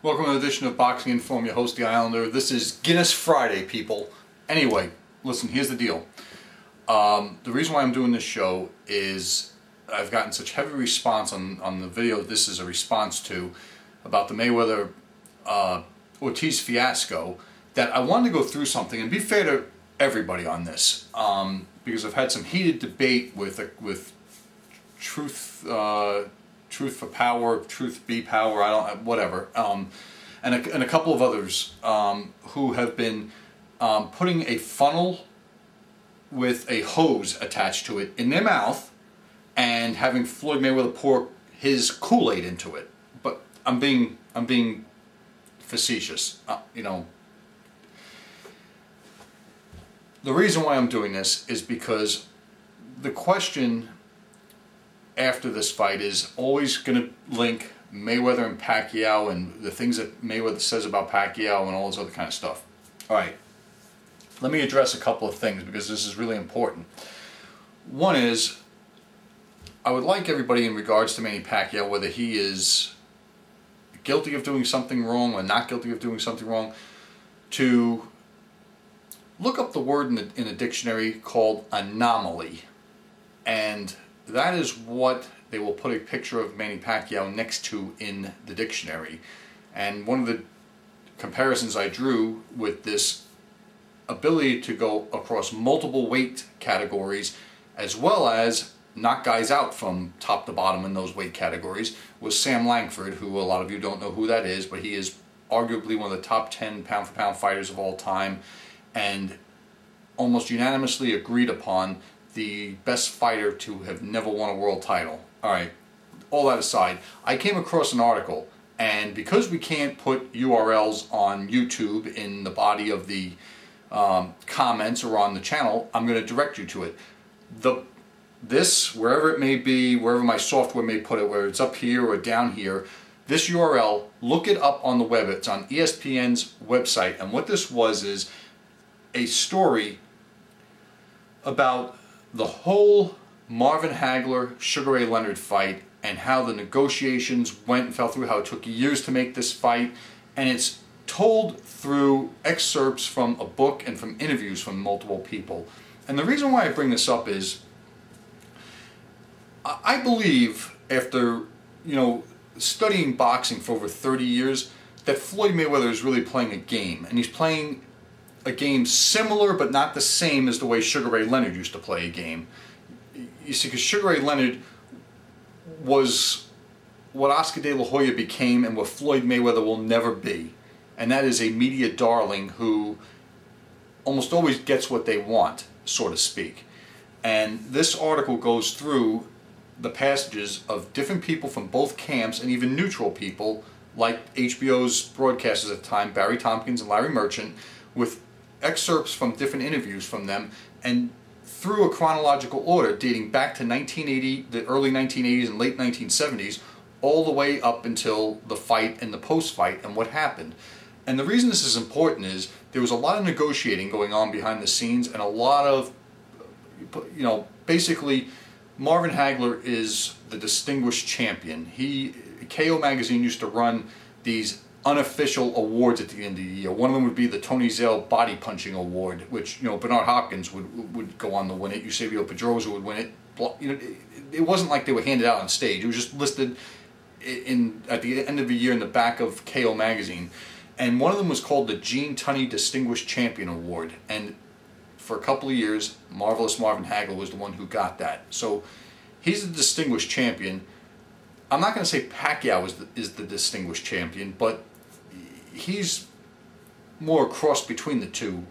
Welcome to an edition of Boxing Info. I'm your host, The Islander. This is Guinness Friday, people. Anyway, listen, here's the deal. The reason why I'm doing this show is I've gotten such heavy response on the video this is a response to about the Mayweather Ortiz fiasco that I wanted to go through something and be fair to everybody on this, because I've had some heated debate with truth for power, truth be power, whatever, and a couple of others who have been putting a funnel with a hose attached to it in their mouth and having Floyd Mayweather pour his Kool-Aid into it. But I'm being facetious, you know. The reason why I'm doing this is because the question after this fight is always going to link Mayweather and Pacquiao and the things that Mayweather says about Pacquiao and all this other kind of stuff. Alright, let me address a couple of things because this is really important. One is, I would like everybody in regards to Manny Pacquiao, whether he is guilty of doing something wrong or not guilty of doing something wrong, to look up the word in a dictionary called anomaly. And that is what they will put a picture of Manny Pacquiao next to in the dictionary. And one of the comparisons I drew with this ability to go across multiple weight categories as well as knock guys out from top to bottom in those weight categories was Sam Langford, who a lot of you don't know who that is, but he is arguably one of the top 10 pound-for-pound fighters of all time and almost unanimously agreed upon the best fighter to have never won a world title. Alright, all that aside, I came across an article, and because we can't put URLs on YouTube in the body of the comments or on the channel, I'm going to direct you to it. This, wherever it may be, wherever my software may put it, whether it's up here or down here, this URL, look it up on the web. It's on ESPN's website, and what this was is a story about the whole Marvin Hagler, Sugar Ray Leonard fight and how the negotiations went and fell through, how it took years to make this fight, and it's told through excerpts from a book and from interviews from multiple people. And the reason why I bring this up is I believe, after studying boxing for over 30 years, that Floyd Mayweather is really playing a game, and he's playing a game similar but not the same as the way Sugar Ray Leonard used to play a game. You see, because Sugar Ray Leonard was what Oscar De La Hoya became and what Floyd Mayweather will never be, and that is a media darling who almost always gets what they want, so to speak. And this article goes through the passages of different people from both camps and even neutral people like HBO's broadcasters at the time, Barry Tompkins and Larry Merchant, with excerpts from different interviews from them, and through a chronological order dating back to 1980, the early 1980s and late 1970s, all the way up until the fight and the post-fight and what happened. And the reason this is important is there was a lot of negotiating going on behind the scenes, and a lot of, basically, Marvin Hagler is the distinguished champion. KO magazine used to run these unofficial awards at the end of the year. One of them would be the Tony Zale Body Punching Award, which Bernard Hopkins would go on to win it. Eusebio Pedroza would win it. It wasn't like they were handed out on stage. It was just listed at the end of the year in the back of KO magazine. And one of them was called the Gene Tunney Distinguished Champion Award. And for a couple of years, Marvelous Marvin Hagler was the one who got that. So he's the distinguished champion. I'm not going to say Pacquiao is the distinguished champion, but he's more a cross between the two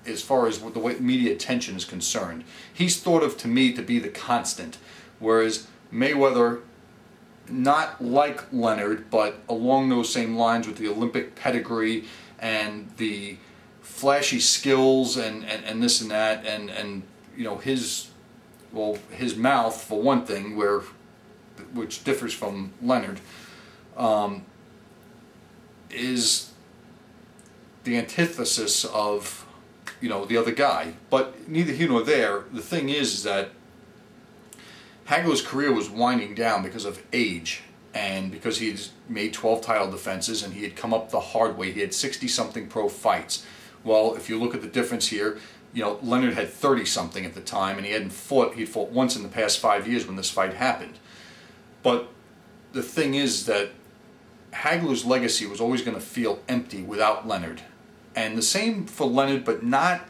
as far as the way media attention is concerned. He's thought of, to me, to be the constant, whereas Mayweather, not like Leonard, but along those same lines with the Olympic pedigree and the flashy skills and this and that, and his mouth, for one thing, which differs from Leonard, is the antithesis of the other guy. But neither here nor there. The thing is that Hagler's career was winding down because of age, and because he'd made 12 title defenses and he had come up the hard way, he had 60-something pro fights. Well, if you look at the difference here, you know, Leonard had 30-something at the time, and he'd fought once in the past 5 years when this fight happened. But the thing is that Hagler's legacy was always going to feel empty without Leonard. And the same for Leonard, but not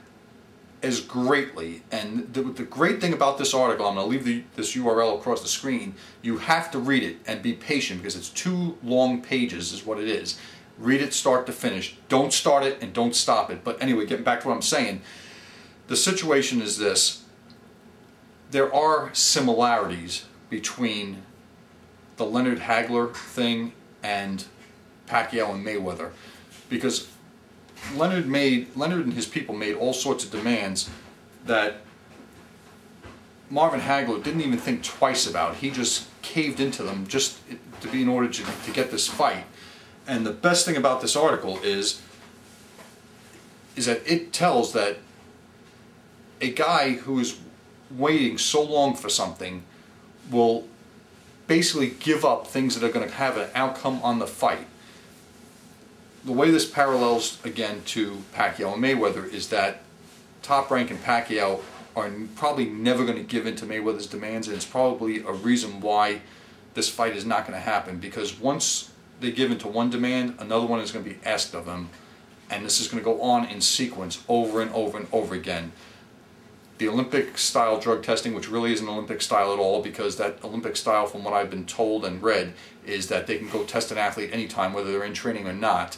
as greatly. And the great thing about this article, I'm going to leave this URL across the screen, you have to read it and be patient because it's 2 long pages is what it is. Read it start to finish. Don't start it and don't stop it. But anyway, getting back to what I'm saying, the situation is this. There are similarities between the Leonard Hagler thing and Pacquiao and Mayweather, because Leonard and his people made all sorts of demands that Marvin Hagler didn't even think twice about. He just caved into them just to be in order to get this fight. And the best thing about this article is that it tells that a guy who is waiting so long for something will basically give up things that are going to have an outcome on the fight. The way this parallels again to Pacquiao and Mayweather is that Top Rank and Pacquiao are probably never going to give in to Mayweather's demands, and it's probably a reason why this fight is not going to happen, because once they give in to one demand, another one is going to be asked of them, and this is going to go on in sequence over and over and over again. The Olympic style drug testing, which really isn't Olympic style at all, because that Olympic style, from what I've been told and read, is that they can go test an athlete anytime, whether they're in training or not.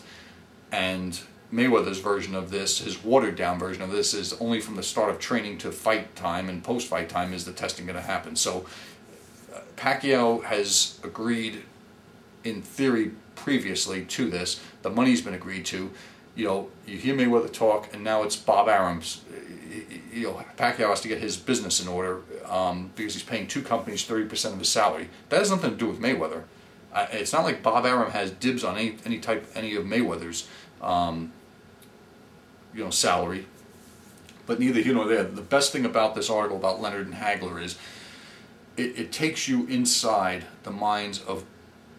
And Mayweather's version of this, his watered down version of this, is only from the start of training to fight time, and post fight time is the testing going to happen. So Pacquiao has agreed in theory previously to this. The money's been agreed to. You know, you hear Mayweather talk, and now it's Bob Arum's. You know, Pacquiao has to get his business in order because he's paying 2 companies 30% of his salary. That has nothing to do with Mayweather. It's not like Bob Arum has dibs on any of Mayweather's you know, salary. But neither here nor there. The best thing about this article about Leonard and Hagler is it takes you inside the minds of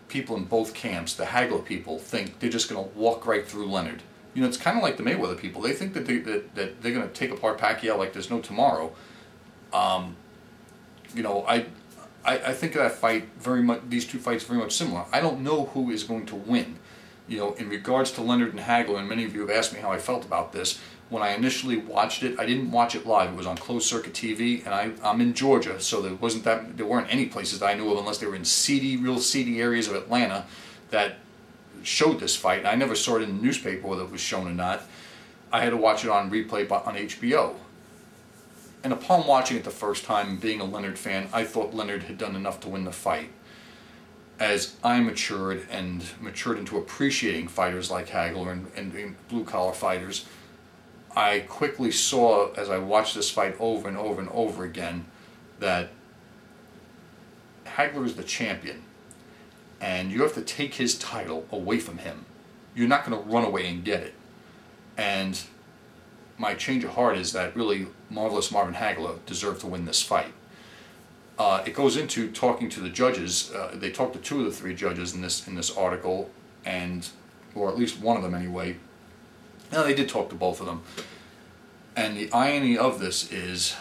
people in both camps. The Hagler people think they're just going to walk right through Leonard. You know, it's kind of like the Mayweather people. They think that they're going to take apart Pacquiao like there's no tomorrow. You know, I think that fight very much, these 2 fights very much similar. I don't know who is going to win. You know, in regards to Leonard and Hagler, and many of you have asked me how I felt about this. When I initially watched it, I didn't watch it live. It was on closed circuit TV, and I'm in Georgia, so there weren't any places that I knew of, unless they were in real seedy areas of Atlanta, that showed this fight. And I never saw it in the newspaper whether it was shown or not. I had to watch it on replay on HBO. And upon watching it the first time and being a Leonard fan, I thought Leonard had done enough to win the fight. As I matured into appreciating fighters like Hagler and blue-collar fighters, I quickly saw, as I watched this fight over and over and over again, that Hagler is the champion, and you have to take his title away from him. You're not going to run away and get it. And my change of heart is that really Marvelous Marvin Hagler deserved to win this fight. It goes into talking to the judges. They talked to 2 of the 3 judges in this article, or at least one of them anyway. No, they did talk to both of them. And the irony of this is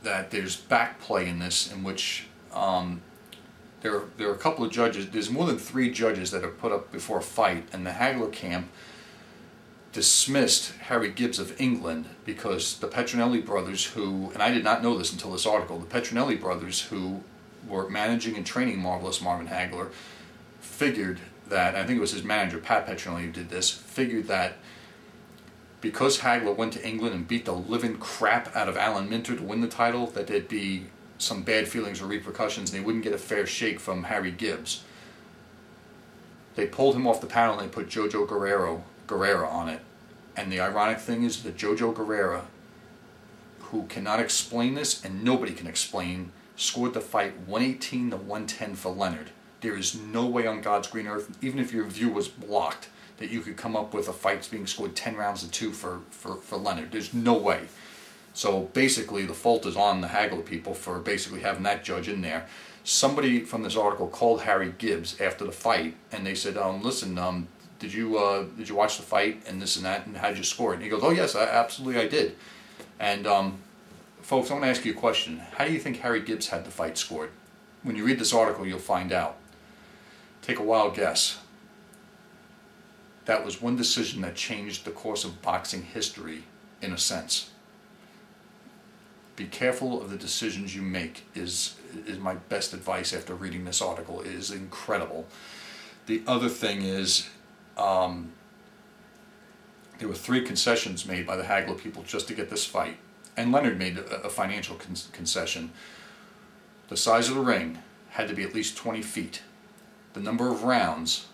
that there's back play in this, in which there are a couple of judges. There's more than 3 judges that are put up before a fight, and the Hagler camp dismissed Harry Gibbs of England because the Petronelli brothers, who, and I did not know this until this article, the Petronelli brothers, who were managing and training Marvelous Marvin Hagler, figured that, I think it was his manager, Pat Petronelli, who did this, figured that because Hagler went to England and beat the living crap out of Alan Minter to win the title, that there'd be some bad feelings or repercussions, and they wouldn't get a fair shake from Harry Gibbs. They pulled him off the panel and they put Jojo Guerrera on it. And the ironic thing is that Jojo Guerrera, who cannot explain this, and nobody can explain, scored the fight 118 to 110 for Leonard. There is no way on God's green earth, even if your view was blocked, that you could come up with a fight being scored 10 rounds to 2 for Leonard. There's no way. So basically the fault is on the Hagler people for basically having that judge in there. somebody from this article called Harry Gibbs after the fight, and they said, listen, did you watch the fight and this and that, and how did you score it? And he goes, oh yes, absolutely I did. And folks, I want to ask you a question. How do you think Harry Gibbs had the fight scored? When you read this article, you'll find out. Take a wild guess. That was one decision that changed the course of boxing history, in a sense. Be careful of the decisions you make is my best advice after reading this article. It is incredible. The other thing is, there were 3 concessions made by the Hagler people just to get this fight. And Leonard made a financial concession. The size of the ring had to be at least 20 feet. The number of rounds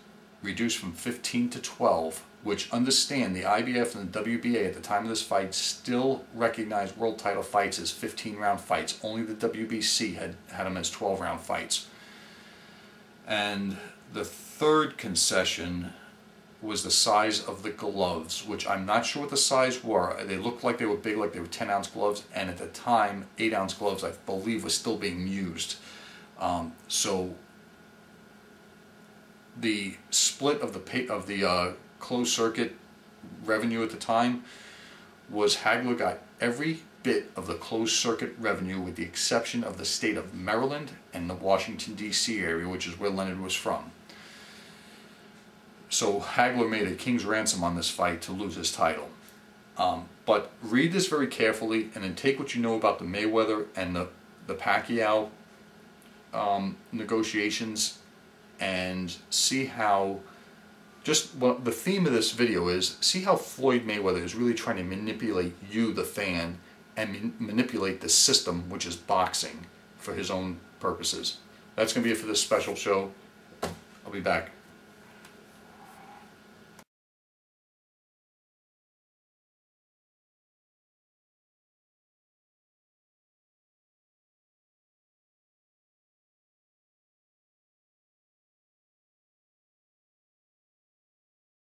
reduced from 15 to 12, which, understand, the IBF and the WBA at the time of this fight still recognized world title fights as 15-round fights. Only the WBC had them as 12-round fights. And the third concession was the size of the gloves, which I'm not sure what the size were. They looked like they were big, like they were 10-ounce gloves, and at the time, 8-ounce gloves, I believe, was still being used. So the split of the closed circuit revenue at the time was Hagler got every bit of the closed circuit revenue with the exception of the state of Maryland and the Washington, D.C. area, which is where Leonard was from. So Hagler made a king's ransom on this fight to lose his title. But read this very carefully and then take what you know about the Mayweather and the Pacquiao negotiations and see how, the theme of this video is, see how Floyd Mayweather is really trying to manipulate you, the fan, and manipulate the system, which is boxing, for his own purposes. That's going to be it for this special show. I'll be back.